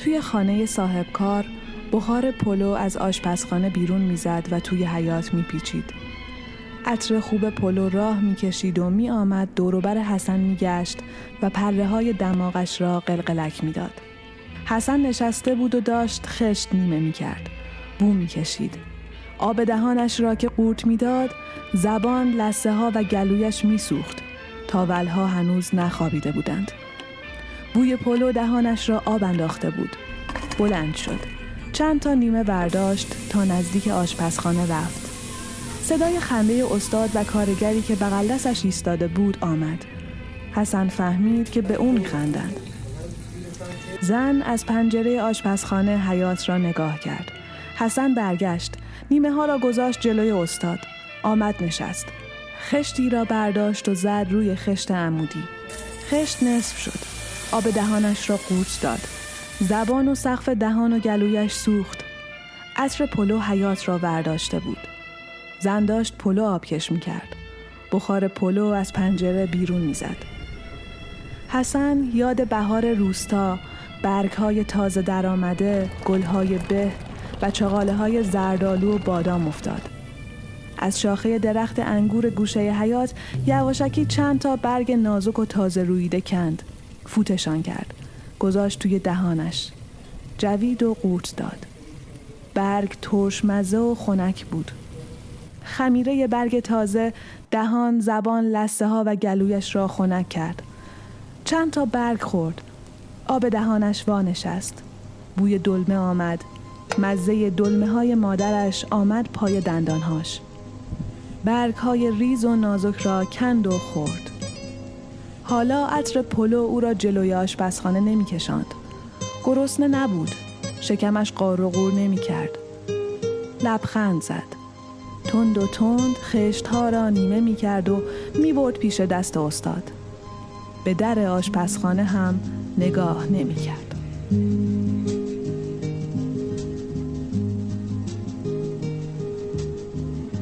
توی خانه صاحبکار بخار پلو از آشپزخانه بیرون میزد و توی حیاط میپیچید. عطر خوب پلو راه میکشید و میآمد دوروبر حسن میگشت و پره های دماغش را قلقلک میداد. حسن نشسته بود و داشت خشت نیمه میکرد. بو میکشید. آب دهانش را که قورت میداد، زبان، لثه ها و گلویش میسوخت. تاولها هنوز نخوابیده بودند. بوی پلو دهانش را آب انداخته بود. بلند شد. چند تا نیمه برداشت تا نزدیک آشپزخانه رفت. صدای خنده استاد و کارگری که بغل دستش ایستاده بود آمد. حسن فهمید که به او میخندند. زن از پنجره آشپزخانه حیاط را نگاه کرد. حسن برگشت. نیمه ها را گذاشت جلوی استاد. آمد نشست. خشتی را برداشت و زد روی خشت عمودی. خشت نصف شد. آب دهانش را قورت داد. زبان و سقف دهان و گلویش سوخت. عطر پلو حیاط را برداشته بود. زن داشت پلو آبکش می‌کرد. بخار پلو از پنجره بیرون می‌زد. حسن یاد بهار روستا، برگ‌های تازه درآمده، گل‌های به و چغاله‌های زردآلو و بادام افتاد. از شاخه درخت انگور گوشه حیاط یواشکی چند تا برگ نازک و تازه روییده کند. فوتشان کرد. گذاشت توی دهانش. جوید و قورت داد. برگ ترش مزه و خنک بود. خمیره برگ تازه دهان، زبان، لثه ها و گلویش را خنک کرد. چند تا برگ خورد. آب دهانش وانشست. بوی دلمه آمد. مزه دلمه های مادرش آمد پای دندانهاش. برگ های ریز و نازک را کند و خورد. حالا عطر پلو او را جلوی آشپزخانه نمی کشاند. گرسنه نبود. شکمش قار و قور نمی کرد. لبخند زد. تند و تند خشت‌ها را نیمه می کرد و می برد پیش دست استاد. به در آشپزخانه هم نگاه نمی کرد.